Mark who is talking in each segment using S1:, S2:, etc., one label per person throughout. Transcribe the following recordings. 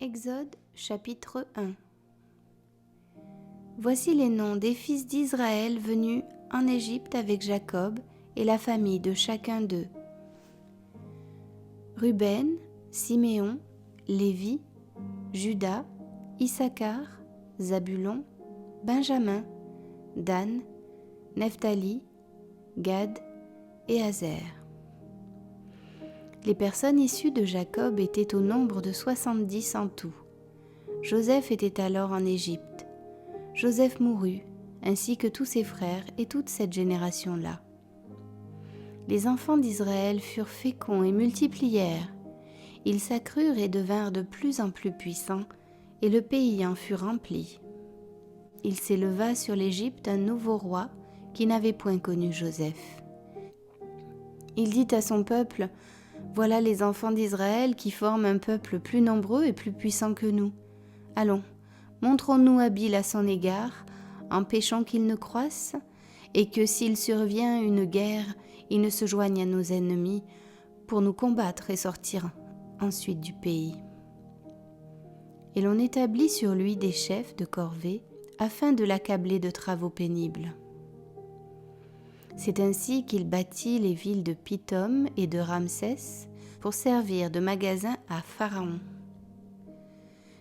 S1: Exode chapitre 1. Voici les noms des fils d'Israël venus en Égypte avec Jacob et la famille de chacun d'eux. Ruben, Siméon, Lévi, Juda, Issachar, Zabulon, Benjamin, Dan, Nephtali, Gad et Aser. Les personnes issues de Jacob étaient au nombre de 70 en tout. Joseph était alors en Égypte. Joseph mourut, ainsi que tous ses frères et toute cette génération-là. Les enfants d'Israël furent féconds et multiplièrent. Ils s'accrurent et devinrent de plus en plus puissants, et le pays en fut rempli. Il s'éleva sur l'Égypte un nouveau roi qui n'avait point connu Joseph. Il dit à son peuple : voilà les enfants d'Israël qui forment un peuple plus nombreux et plus puissant que nous. Allons, montrons-nous habiles à son égard, empêchons qu'il ne croisse, et que s'il survient une guerre, il ne se joigne à nos ennemis pour nous combattre et sortir ensuite du pays. Et l'on établit sur lui des chefs de corvée afin de l'accabler de travaux pénibles. C'est ainsi qu'il bâtit les villes de Pithom et de Ramsès pour servir de magasin à Pharaon.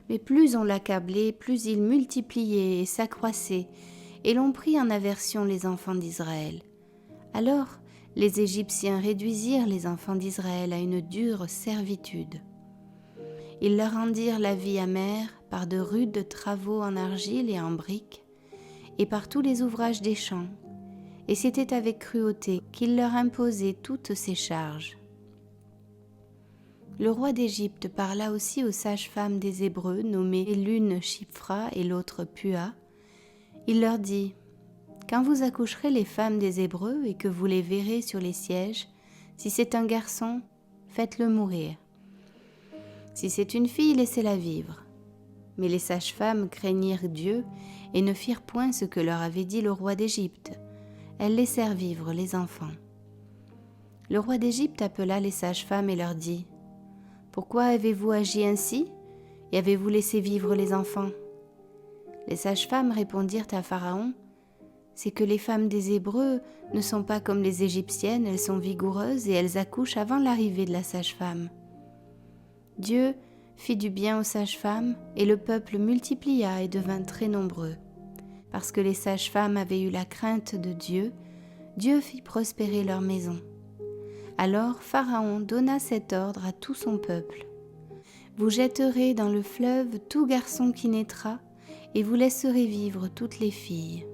S1: Mais plus on l'accablait, plus il multipliait et s'accroissait, et l'on prit en aversion les enfants d'Israël. Alors les Égyptiens réduisirent les enfants d'Israël à une dure servitude. Ils leur rendirent la vie amère par de rudes travaux en argile et en briques, et par tous les ouvrages des champs, et c'était avec cruauté qu'ils leur imposaient toutes ces charges. Le roi d'Égypte parla aussi aux sages-femmes des Hébreux, nommées l'une Shipphra et l'autre Pua. Il leur dit : quand vous accoucherez les femmes des Hébreux et que vous les verrez sur les sièges, si c'est un garçon, faites-le mourir. Si c'est une fille, laissez-la vivre. Mais les sages-femmes craignirent Dieu et ne firent point ce que leur avait dit le roi d'Égypte. Elles laissèrent vivre les enfants. Le roi d'Égypte appela les sages-femmes et leur dit : pourquoi avez-vous agi ainsi et avez-vous laissé vivre les enfants ? Les sages-femmes répondirent à Pharaon : c'est que les femmes des Hébreux ne sont pas comme les Égyptiennes, elles sont vigoureuses et elles accouchent avant l'arrivée de la sage-femme. Dieu fit du bien aux sages-femmes et le peuple multiplia et devint très nombreux. Parce que les sages-femmes avaient eu la crainte de Dieu, Dieu fit prospérer leur maison. Alors Pharaon donna cet ordre à tout son peuple : vous jetterez dans le fleuve tout garçon qui naîtra, et vous laisserez vivre toutes les filles.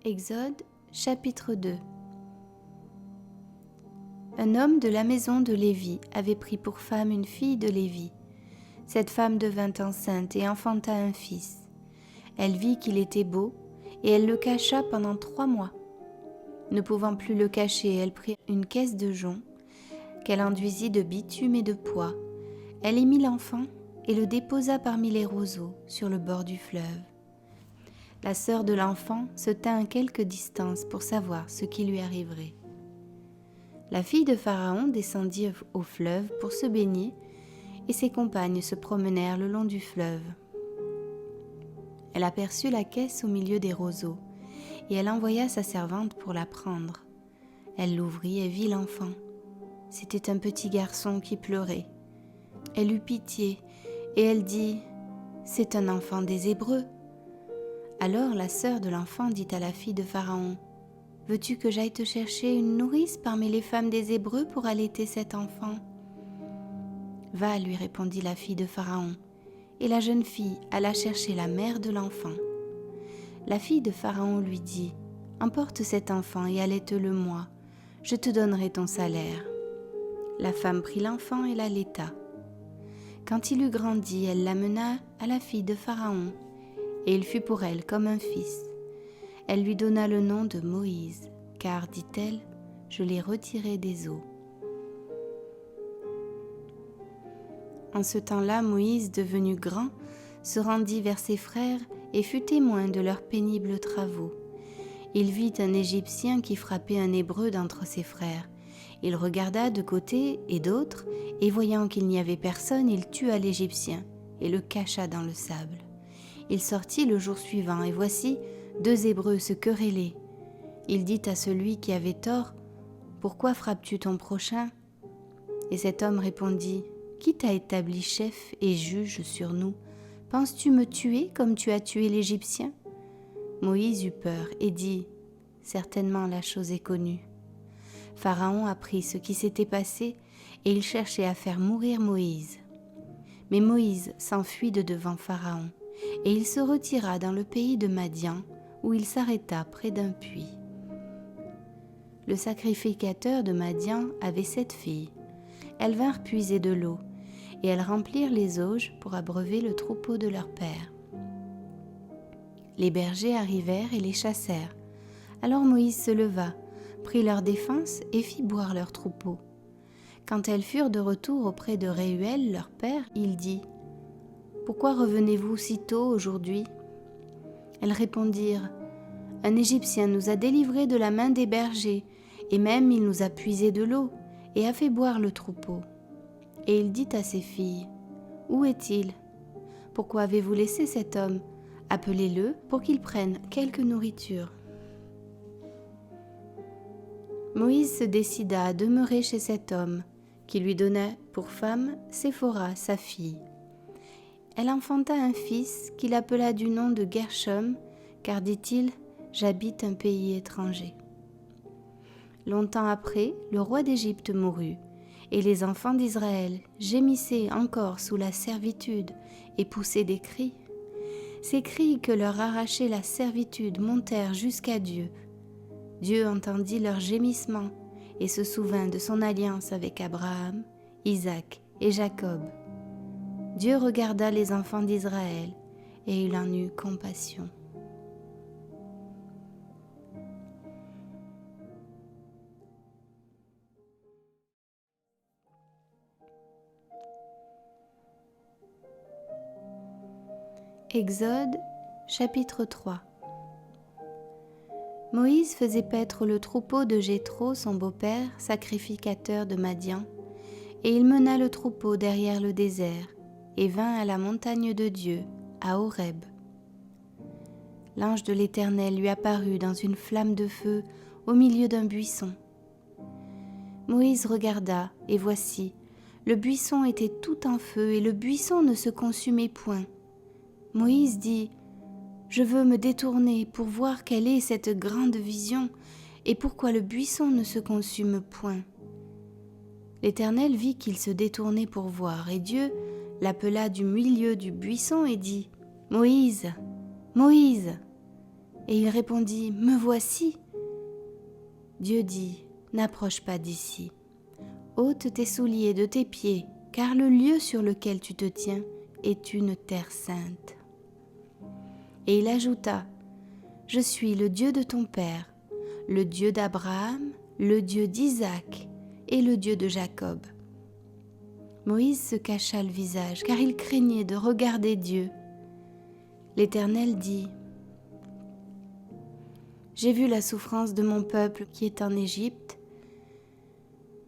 S1: Exode chapitre 2. Un homme de la maison de Lévi avait pris pour femme une fille de Lévi. Cette femme devint enceinte et enfanta un fils. Elle vit qu'il était beau, et elle le cacha pendant 3 mois. Ne pouvant plus le cacher, elle prit une caisse de jonc, qu'elle enduisit de bitume et de poix. Elle y mit l'enfant et le déposa parmi les roseaux, sur le bord du fleuve. La sœur de l'enfant se tint à quelque distance pour savoir ce qui lui arriverait. La fille de Pharaon descendit au fleuve pour se baigner, et ses compagnes se promenèrent le long du fleuve. Elle aperçut la caisse au milieu des roseaux, et elle envoya sa servante pour la prendre. Elle l'ouvrit et vit l'enfant. C'était un petit garçon qui pleurait. Elle eut pitié, et elle dit : c'est un enfant des Hébreux. Alors la sœur de l'enfant dit à la fille de Pharaon : veux-tu que j'aille te chercher une nourrice parmi les femmes des Hébreux pour allaiter cet enfant ? Va, lui répondit la fille de Pharaon, et la jeune fille alla chercher la mère de l'enfant. La fille de Pharaon lui dit : emporte cet enfant et allaite-le moi, je te donnerai ton salaire. La femme prit l'enfant et l'allaita. Quand il eut grandi, elle l'amena à la fille de Pharaon, et il fut pour elle comme un fils. Elle lui donna le nom de Moïse, car, dit-elle, je l'ai retiré des eaux. En ce temps-là, Moïse, devenu grand, se rendit vers ses frères et fut témoin de leurs pénibles travaux. il vit un Égyptien qui frappait un Hébreu d'entre ses frères. Il regarda de côté et d'autre, et voyant qu'il n'y avait personne, il tua l'Égyptien et le cacha dans le sable. Il sortit le jour suivant, et voici, 2 Hébreux se querellaient. Il dit à celui qui avait tort, « Pourquoi frappes-tu ton prochain ?» Et cet homme répondit, « Qui t'a établi chef et juge sur nous? Penses-tu me tuer comme tu as tué l'Égyptien ?» Moïse eut peur et dit, « Certainement la chose est connue. » Pharaon apprit ce qui s'était passé et il cherchait à faire mourir Moïse. Mais Moïse s'enfuit de devant Pharaon et il se retira dans le pays de Madian où il s'arrêta près d'un puits. Le sacrificateur de Madian avait 7 filles. Elles vinrent puiser de l'eau et elles remplirent les auges pour abreuver le troupeau de leur père. Les bergers arrivèrent et les chassèrent. Alors Moïse se leva, prit leur défense et fit boire leur troupeau. Quand elles furent de retour auprès de Réuel, leur père, il dit, « Pourquoi revenez-vous si tôt aujourd'hui ?» Elles répondirent, « Un Égyptien nous a délivrés de la main des bergers, et même il nous a puisé de l'eau et a fait boire le troupeau. » Et il dit à ses filles, « Où est-il? Pourquoi avez-vous laissé cet homme? Appelez-le pour qu'il prenne quelque nourriture. » Moïse se décida à demeurer chez cet homme, qui lui donna pour femme Séphora, sa fille. Elle enfanta un fils qu'il appela du nom de Gershom, car dit-il, « J'habite un pays étranger. » Longtemps après, le roi d'Égypte mourut, et les enfants d'Israël gémissaient encore sous la servitude et poussaient des cris. Ces cris que leur arrachait la servitude montèrent jusqu'à Dieu. Dieu entendit leurs gémissements et se souvint de son alliance avec Abraham, Isaac et Jacob. Dieu regarda les enfants d'Israël et il en eut compassion. Exode, chapitre 3. Moïse faisait paître le troupeau de Jéthro, son beau-père, sacrificateur de Madian, et il mena le troupeau derrière le désert, et vint à la montagne de Dieu, à Horeb. L'ange de l'Éternel lui apparut dans une flamme de feu au milieu d'un buisson. Moïse regarda, et voici, le buisson était tout en feu, et le buisson ne se consumait point. Moïse dit, « Je veux me détourner pour voir quelle est cette grande vision et pourquoi le buisson ne se consume point. » L'Éternel vit qu'il se détournait pour voir, et Dieu l'appela du milieu du buisson et dit, « Moïse, Moïse !» Et il répondit, « Me voici. » Dieu dit, « N'approche pas d'ici. Ôte tes souliers de tes pieds, car le lieu sur lequel tu te tiens est une terre sainte. » Et il ajouta, « Je suis le Dieu de ton père, le Dieu d'Abraham, le Dieu d'Isaac et le Dieu de Jacob. » Moïse se cacha le visage, car il craignait de regarder Dieu. L'Éternel dit, « J'ai vu la souffrance de mon peuple qui est en Égypte,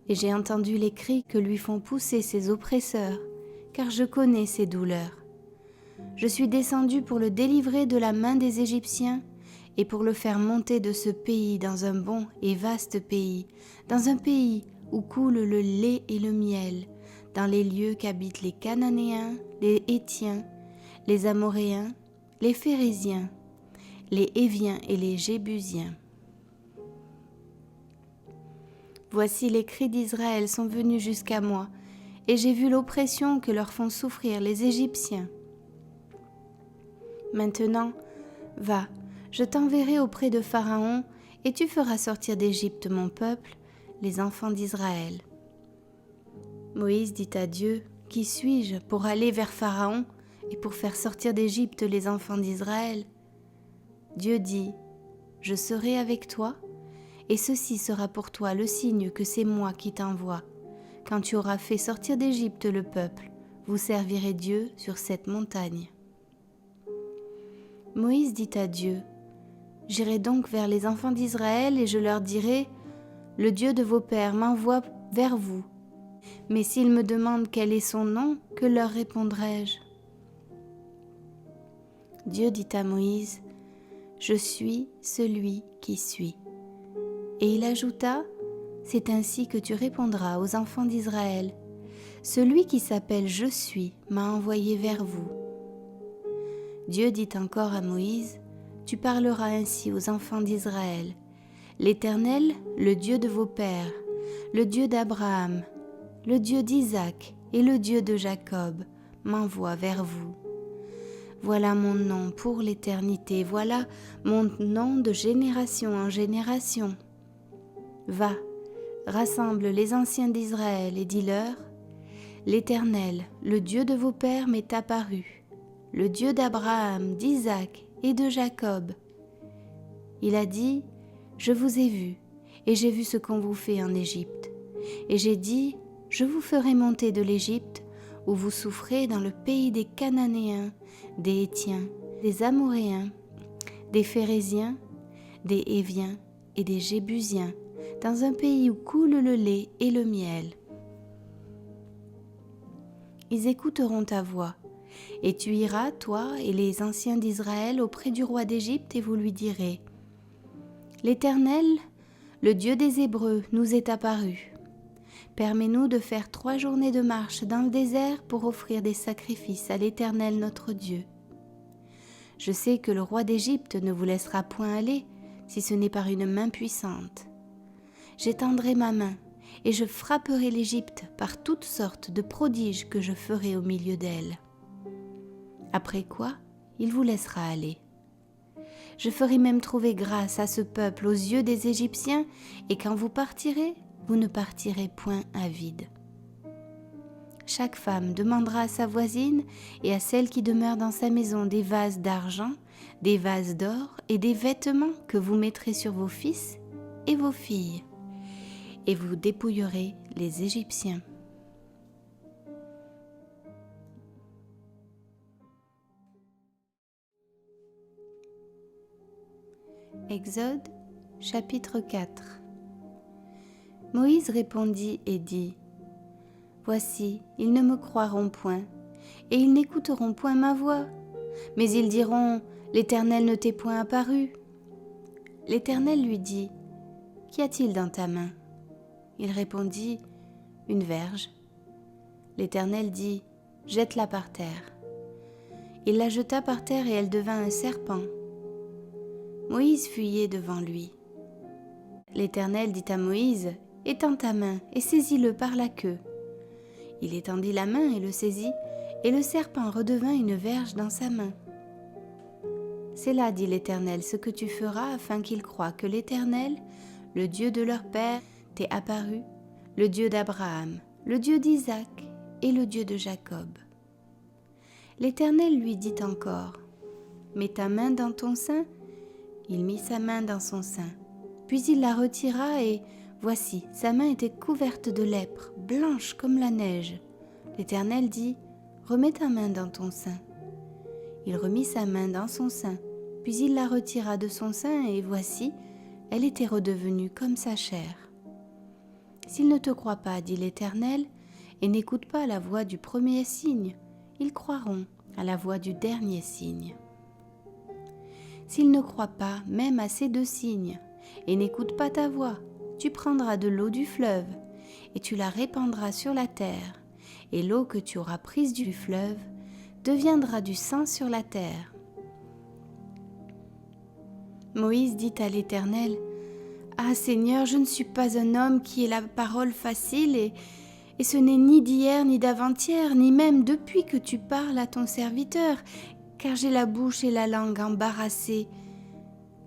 S1: et j'ai entendu les cris que lui font pousser ses oppresseurs, car je connais ses douleurs. Je suis descendu pour le délivrer de la main des Égyptiens et pour le faire monter de ce pays dans un bon et vaste pays, dans un pays où coule le lait et le miel, dans les lieux qu'habitent les Cananéens, les Hétiens, les Amoréens, les Phéréziens, les Héviens et les Jébusiens. Voici les cris d'Israël sont venus jusqu'à moi, et j'ai vu l'oppression que leur font souffrir les Égyptiens. Maintenant, va, je t'enverrai auprès de Pharaon, et tu feras sortir d'Égypte mon peuple, les enfants d'Israël. » Moïse dit à Dieu, « Qui suis-je pour aller vers Pharaon et pour faire sortir d'Égypte les enfants d'Israël ?» Dieu dit, « Je serai avec toi, et ceci sera pour toi le signe que c'est moi qui t'envoie. Quand tu auras fait sortir d'Égypte le peuple, vous servirez Dieu sur cette montagne. » Moïse dit à Dieu, « J'irai donc vers les enfants d'Israël et je leur dirai, le Dieu de vos pères m'envoie vers vous. Mais s'ils me demandent quel est son nom, que leur répondrai-je ? Dieu dit à Moïse, je suis celui qui suis. Et il ajouta, c'est ainsi que tu répondras aux enfants d'Israël. Celui qui s'appelle Je suis m'a envoyé vers vous. Dieu dit encore à Moïse, tu parleras ainsi aux enfants d'Israël. L'Éternel, le Dieu de vos pères, le Dieu d'Abraham, le Dieu d'Isaac et le Dieu de Jacob m'envoie vers vous. Voilà mon nom pour l'éternité, voilà mon nom de génération en génération. Va, rassemble les anciens d'Israël et dis-leur, l'Éternel, le Dieu de vos pères m'est apparu, le Dieu d'Abraham, d'Isaac et de Jacob. Il a dit, je vous ai vu, et j'ai vu ce qu'on vous fait en Égypte. Et j'ai dit, je vous ferai monter de l'Égypte, où vous souffrez dans le pays des Cananéens, des Hétiens, des Amoréens, des Phéréziens, des Héviens et des Jébusiens, dans un pays où coule le lait et le miel. Ils écouteront ta voix, et tu iras, toi et les anciens d'Israël, auprès du roi d'Égypte, et vous lui direz, l'Éternel, le Dieu des Hébreux, nous est apparu. Permets-nous de faire 3 journées de marche dans le désert pour offrir des sacrifices à l'Éternel notre Dieu. Je sais que le roi d'Égypte ne vous laissera point aller, si ce n'est par une main puissante. J'étendrai ma main, et je frapperai l'Égypte par toutes sortes de prodiges que je ferai au milieu d'elle. Après quoi, il vous laissera aller. Je ferai même trouver grâce à ce peuple aux yeux des Égyptiens, et quand vous partirez, vous ne partirez point à vide. Chaque femme demandera à sa voisine et à celle qui demeure dans sa maison des vases d'argent, des vases d'or et des vêtements que vous mettrez sur vos fils et vos filles, et vous dépouillerez les Égyptiens. Exode, chapitre 4. Moïse répondit et dit, « Voici, ils ne me croiront point, et ils n'écouteront point ma voix, mais ils diront, l'Éternel ne t'est point apparu. » L'Éternel lui dit, « Qu'y a-t-il dans ta main ?» Il répondit, « Une verge. » L'Éternel dit, « Jette-la par terre. » Il la jeta par terre et elle devint un serpent. Moïse fuyait devant lui. L'Éternel dit à Moïse, « Étends ta main et saisis-le par la queue. » Il étendit la main et le saisit, et le serpent redevint une verge dans sa main. « C'est là, dit l'Éternel, ce que tu feras afin qu'ils croient que l'Éternel, le Dieu de leur père, t'est apparu, le Dieu d'Abraham, le Dieu d'Isaac et le Dieu de Jacob. » L'Éternel lui dit encore, « Mets ta main dans ton sein. » Il mit sa main dans son sein. Puis il la retira et, voici, sa main était couverte de lèpre, blanche comme la neige. L'Éternel dit, « Remets ta main dans ton sein. » Il remit sa main dans son sein, puis il la retira de son sein et voici, elle était redevenue comme sa chair. « S'ils ne te croient pas, dit l'Éternel, et n'écoutent pas la voix du premier signe, ils croiront à la voix du dernier signe. S'ils ne croient pas même à ces 2 signes, et n'écoutent pas ta voix, tu prendras de l'eau du fleuve, et tu la répandras sur la terre, et l'eau que tu auras prise du fleuve deviendra du sang sur la terre. » Moïse dit à l'Éternel, « Ah Seigneur, je ne suis pas un homme qui ait la parole facile, et ce n'est ni d'hier ni d'avant-hier, ni même depuis que tu parles à ton serviteur, car j'ai la bouche et la langue embarrassées. »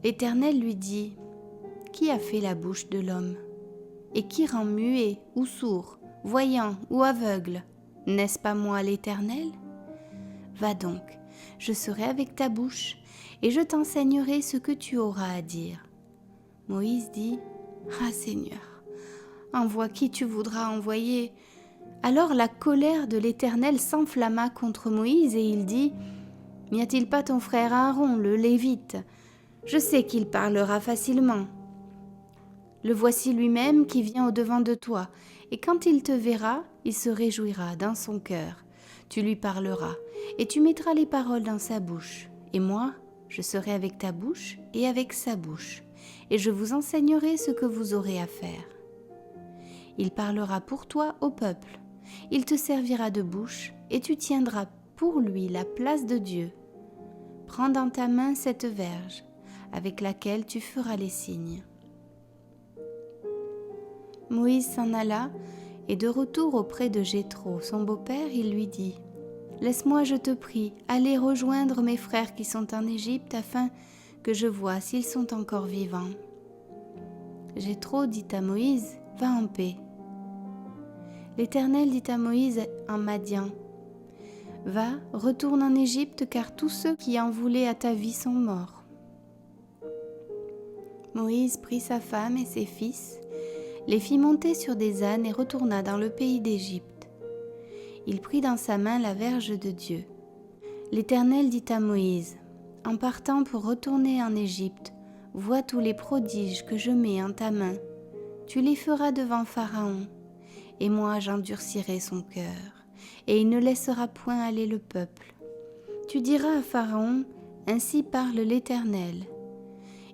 S1: L'Éternel lui dit, « Qui a fait la bouche de l'homme? Et qui rend muet ou sourd, voyant ou aveugle? N'est-ce pas moi l'Éternel? Va donc, je serai avec ta bouche, et je t'enseignerai ce que tu auras à dire. » Moïse dit, « Ah Seigneur, envoie qui tu voudras envoyer. » Alors la colère de l'Éternel s'enflamma contre Moïse, et il dit, « N'y a-t-il pas ton frère Aaron, le Lévite? Je sais qu'il parlera facilement. Le voici lui-même qui vient au-devant de toi, et quand il te verra, il se réjouira dans son cœur. Tu lui parleras, et tu mettras les paroles dans sa bouche. Et moi, je serai avec ta bouche et avec sa bouche, et je vous enseignerai ce que vous aurez à faire. Il parlera pour toi au peuple. Il te servira de bouche, et tu tiendras pour lui la place de Dieu. Prends dans ta main cette verge, avec laquelle tu feras les signes. Moïse s'en alla, et de retour auprès de Jéthro, son beau-père, il lui dit : « Laisse-moi, je te prie, aller rejoindre mes frères qui sont en Égypte, afin que je voie s'ils sont encore vivants. » Jéthro dit à Moïse : « Va en paix. » L'Éternel dit à Moïse en Madian : « Va, retourne en Égypte, car tous ceux qui en voulaient à ta vie sont morts. » Moïse prit sa femme et ses fils, les fit monter sur des ânes et retourna dans le pays d'Égypte. Il prit dans sa main la verge de Dieu. L'Éternel dit à Moïse : « En partant pour retourner en Égypte, vois tous les prodiges que je mets en ta main. Tu les feras devant Pharaon, et moi j'endurcirai son cœur, et il ne laissera point aller le peuple. Tu diras à Pharaon : Ainsi parle l'Éternel.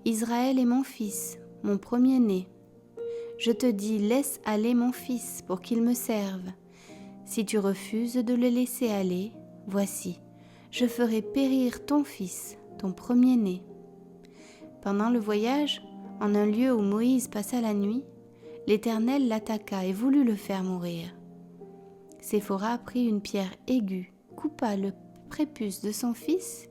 S1: Israël est mon fils, mon premier-né. Je te dis, laisse aller mon fils pour qu'il me serve. Si tu refuses de le laisser aller, voici, je ferai périr ton fils, ton premier-né. » Pendant le voyage, en un lieu où Moïse passa la nuit, l'Éternel l'attaqua et voulut le faire mourir. Séphora prit une pierre aiguë, coupa le prépuce de son fils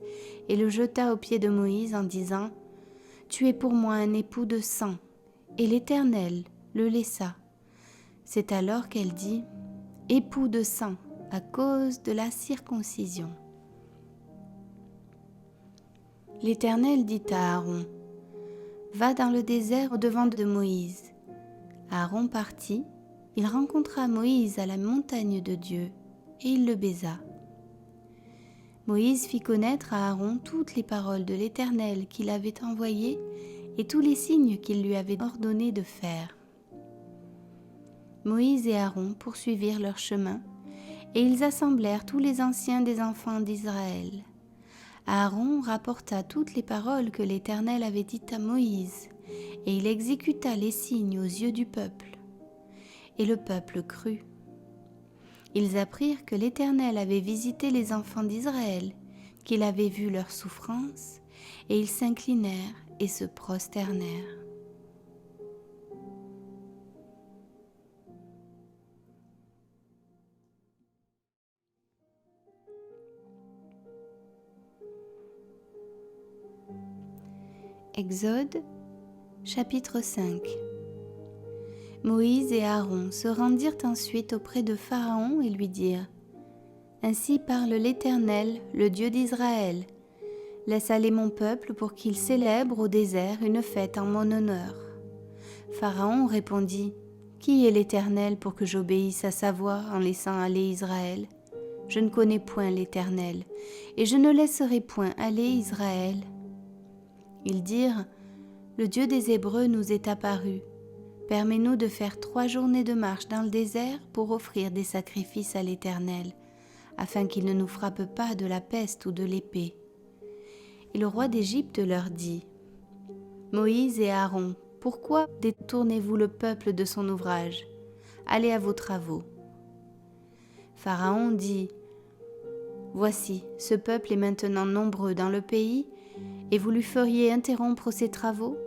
S1: et le jeta aux pieds de Moïse en disant : « Tu es pour moi un époux de sang. » Et l'Éternel le laissa. C'est alors qu'elle dit : « Époux de sang, à cause de la circoncision. » L'Éternel dit à Aaron : « Va dans le désert au-devant de Moïse. » Aaron partit, il rencontra Moïse à la montagne de Dieu, et il le baisa. Moïse fit connaître à Aaron toutes les paroles de l'Éternel qu'il avait envoyées et tous les signes qu'il lui avait ordonné de faire. Moïse et Aaron poursuivirent leur chemin, et ils assemblèrent tous les anciens des enfants d'Israël. Aaron rapporta toutes les paroles que l'Éternel avait dites à Moïse, et il exécuta les signes aux yeux du peuple. Et le peuple crut. Ils apprirent que l'Éternel avait visité les enfants d'Israël, qu'il avait vu leurs souffrances, et ils s'inclinèrent et se prosternèrent. Exode, chapitre 5. Moïse et Aaron se rendirent ensuite auprès de Pharaon et lui dirent : « Ainsi parle l'Éternel, le Dieu d'Israël. Laisse aller mon peuple pour qu'il célèbre au désert une fête en mon honneur. » Pharaon répondit : « Qui est l'Éternel pour que j'obéisse à sa voix en laissant aller Israël ? Je ne connais point l'Éternel, et je ne laisserai point aller Israël. » Ils dirent : « Le Dieu des Hébreux nous est apparu. Permets-nous de faire 3 journées de marche dans le désert pour offrir des sacrifices à l'Éternel, afin qu'il ne nous frappe pas de la peste ou de l'épée. » Et le roi d'Égypte leur dit : « Moïse et Aaron, pourquoi détournez-vous le peuple de son ouvrage ? Allez à vos travaux. » Pharaon dit : « Voici, ce peuple est maintenant nombreux dans le pays, et vous lui feriez interrompre ses travaux ? »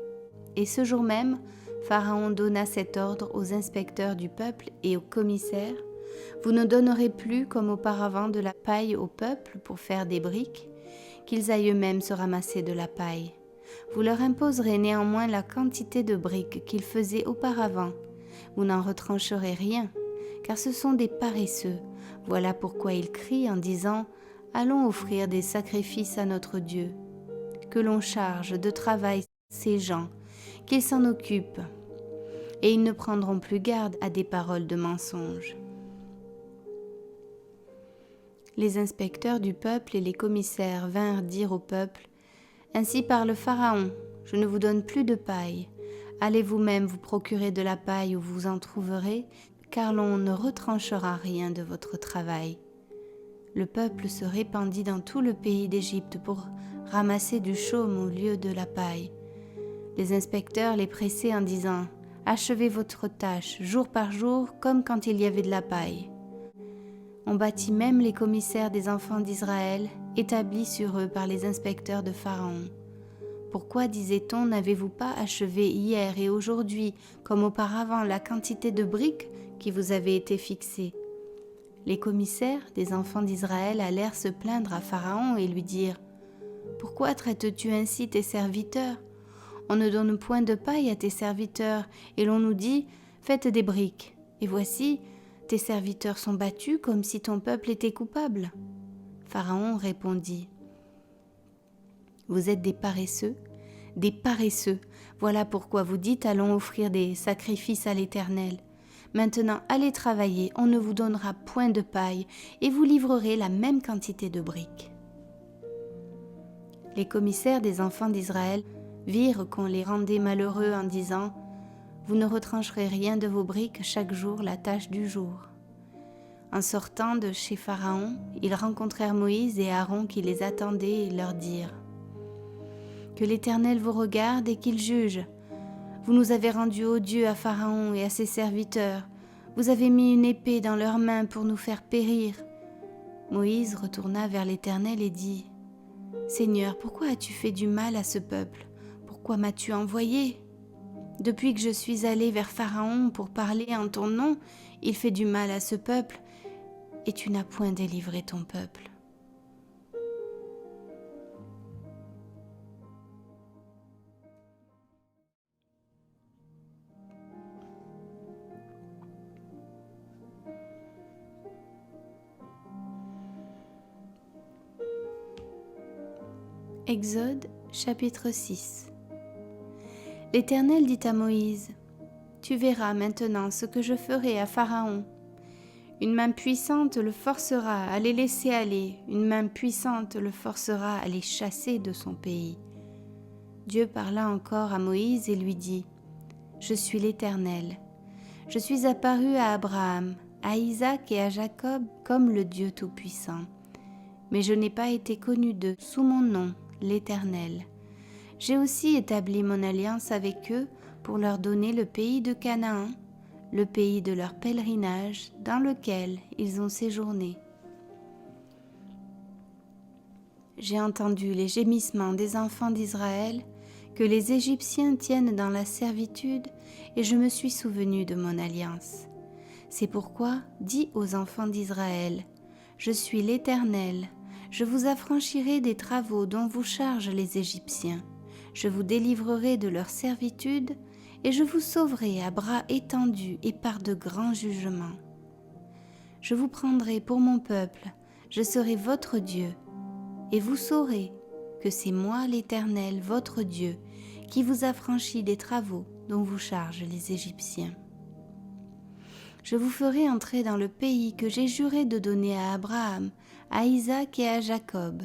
S1: Et ce jour même, Pharaon donna cet ordre aux inspecteurs du peuple et aux commissaires : « Vous ne donnerez plus, comme auparavant, de la paille au peuple pour faire des briques, qu'ils aillent eux-mêmes se ramasser de la paille. Vous leur imposerez néanmoins la quantité de briques qu'ils faisaient auparavant. Vous n'en retrancherez rien, car ce sont des paresseux. Voilà pourquoi ils crient en disant : Allons offrir des sacrifices à notre Dieu. Que l'on charge de travail ces gens, qu'ils s'en occupent, et ils ne prendront plus garde à des paroles de mensonge. » Les inspecteurs du peuple et les commissaires vinrent dire au peuple : « Ainsi parle Pharaon, je ne vous donne plus de paille. Allez vous-même vous procurer de la paille où vous en trouverez, car l'on ne retranchera rien de votre travail. » Le peuple se répandit dans tout le pays d'Égypte pour ramasser du chaume au lieu de la paille. Les inspecteurs les pressaient en disant « Achevez votre tâche, jour par jour, comme quand il y avait de la paille. » On battit même les commissaires des enfants d'Israël, établis sur eux par les inspecteurs de Pharaon. « Pourquoi, disait-on, n'avez-vous pas achevé hier et aujourd'hui, comme auparavant, la quantité de briques qui vous avait été fixée ?» Les commissaires des enfants d'Israël allèrent se plaindre à Pharaon et lui dirent « Pourquoi traites-tu ainsi tes serviteurs ? On ne donne point de paille à tes serviteurs, et l'on nous dit « Faites des briques ». Et voici, tes serviteurs sont battus comme si ton peuple était coupable. Pharaon répondit « Vous êtes des paresseux, voilà pourquoi vous dites « Allons offrir des sacrifices à l'Éternel ». Maintenant, allez travailler, on ne vous donnera point de paille, et vous livrerez la même quantité de briques. Les commissaires des enfants d'Israël virent qu'on les rendait malheureux en disant « Vous ne retrancherez rien de vos briques chaque jour la tâche du jour. » En sortant de chez Pharaon, ils rencontrèrent Moïse et Aaron qui les attendaient et leur dirent « Que l'Éternel vous regarde et qu'il juge. Vous nous avez rendus odieux à Pharaon et à ses serviteurs. Vous avez mis une épée dans leurs mains pour nous faire périr. » Moïse retourna vers l'Éternel et dit « Seigneur, pourquoi as-tu fait du mal à ce peuple ? Pourquoi m'as-tu envoyé ? Depuis que je suis allé vers Pharaon pour parler en ton nom, il fait du mal à ce peuple, et tu n'as point délivré ton peuple. » Exode chapitre 6. L'Éternel dit à Moïse : Tu verras maintenant ce que je ferai à Pharaon. Une main puissante le forcera à les laisser aller, une main puissante le forcera à les chasser de son pays. Dieu parla encore à Moïse et lui dit : Je suis l'Éternel. Je suis apparu à Abraham, à Isaac et à Jacob comme le Dieu Tout-Puissant. Mais je n'ai pas été connu d'eux sous mon nom, l'Éternel. J'ai aussi établi mon alliance avec eux pour leur donner le pays de Canaan, le pays de leur pèlerinage dans lequel ils ont séjourné. J'ai entendu les gémissements des enfants d'Israël, que les Égyptiens tiennent dans la servitude, et je me suis souvenu de mon alliance. C'est pourquoi, dis aux enfants d'Israël : Je suis l'Éternel, je vous affranchirai des travaux dont vous chargent les Égyptiens. Je vous délivrerai de leur servitude, et je vous sauverai à bras étendus et par de grands jugements. Je vous prendrai pour mon peuple, je serai votre Dieu, et vous saurez que c'est moi l'Éternel, votre Dieu, qui vous affranchit des travaux dont vous chargent les Égyptiens. Je vous ferai entrer dans le pays que j'ai juré de donner à Abraham, à Isaac et à Jacob.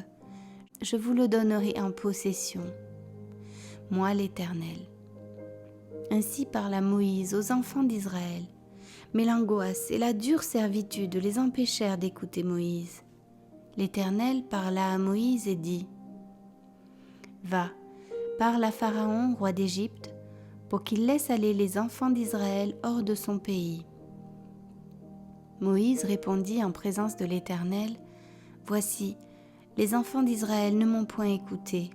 S1: Je vous le donnerai en possession. Moi l'Éternel. Ainsi parla Moïse aux enfants d'Israël. Mais l'angoisse et la dure servitude les empêchèrent d'écouter Moïse. L'Éternel parla à Moïse et dit : Va, parle à Pharaon, roi d'Égypte, pour qu'il laisse aller les enfants d'Israël hors de son pays. Moïse répondit en présence de l'Éternel : Voici, les enfants d'Israël ne m'ont point écouté.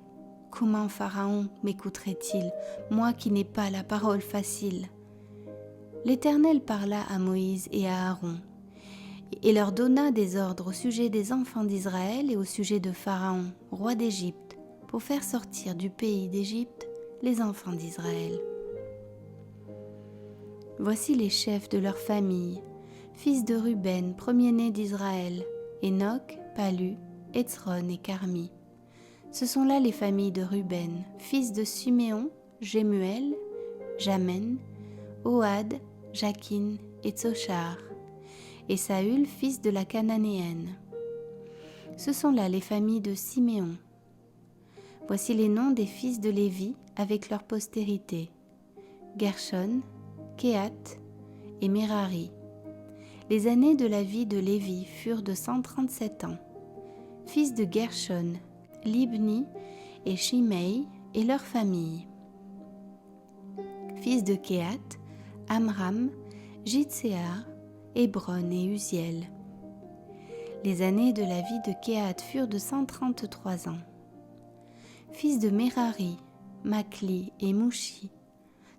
S1: Comment Pharaon m'écouterait-il, moi qui n'ai pas la parole facile ? L'Éternel parla à Moïse et à Aaron, et leur donna des ordres au sujet des enfants d'Israël et au sujet de Pharaon, roi d'Égypte, pour faire sortir du pays d'Égypte les enfants d'Israël. Voici les chefs de leur famille, fils de Ruben, premier-né d'Israël, Enoch, Palu, Hétzron et Carmi. Ce sont là les familles de Ruben, fils de Siméon, Jémuel, Jamin, Ohad, Jakin et Tsochar, et Saül, fils de la Cananéenne. Ce sont là les familles de Siméon. Voici les noms des fils de Lévi avec leur postérité. Gershon, Kehath et Merari. Les années de la vie de Lévi furent de 137 ans. Fils de Gershon, Libni et Shimei et leurs familles. Fils de Kehath, Amram, Jitséar, Hébron et Uziel. Les années de la vie de Kehath furent de 133 ans. Fils de Merari, Makli et Mouchi.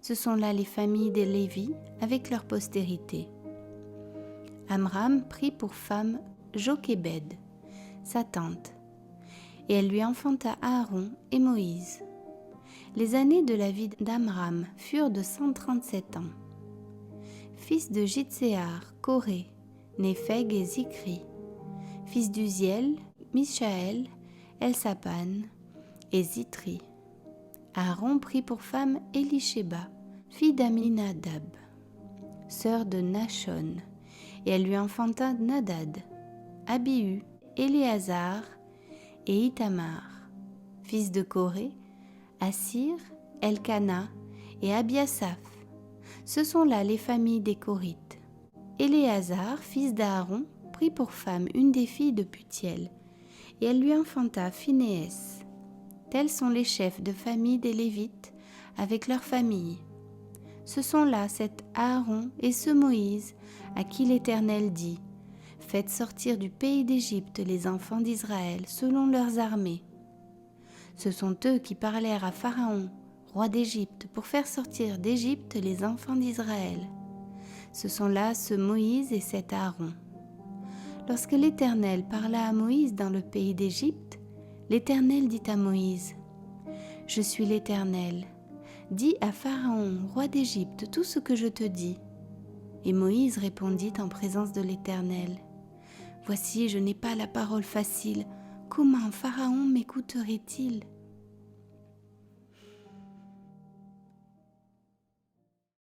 S1: Ce sont là les familles des Lévi avec leur postérité. Amram prit pour femme Jochébed, sa tante, et elle lui enfanta Aaron et Moïse. Les années de la vie d'Amram furent de 137 ans. Fils de Jitséar, Coré, Népheg et Zikri. Fils d'Uziel, Mishaël, Elsapan et Zitri. Aaron prit pour femme Élishéba, fille d'Aminadab, sœur de Nachon, et elle lui enfanta Nadad, Abihu, Éléazar et Itamar. Fils de Coré, Assir, Elkana et Abiasaph. Ce sont là les familles des Corites. Éléazar, fils d'Aaron, prit pour femme une des filles de Putiel, et elle lui enfanta Phinéès. Tels sont les chefs de famille des Lévites avec leurs familles. Ce sont là cet Aaron et ce Moïse à qui l'Éternel dit : Faites sortir du pays d'Égypte les enfants d'Israël selon leurs armées. Ce sont eux qui parlèrent à Pharaon, roi d'Égypte, pour faire sortir d'Égypte les enfants d'Israël. Ce sont là ce Moïse et cet Aaron. Lorsque l'Éternel parla à Moïse dans le pays d'Égypte, l'Éternel dit à Moïse : Je suis l'Éternel. Dis à Pharaon, roi d'Égypte, tout ce que je te dis. Et Moïse répondit en présence de l'Éternel : Voici, je n'ai pas la parole facile. Comment Pharaon m'écouterait-il ?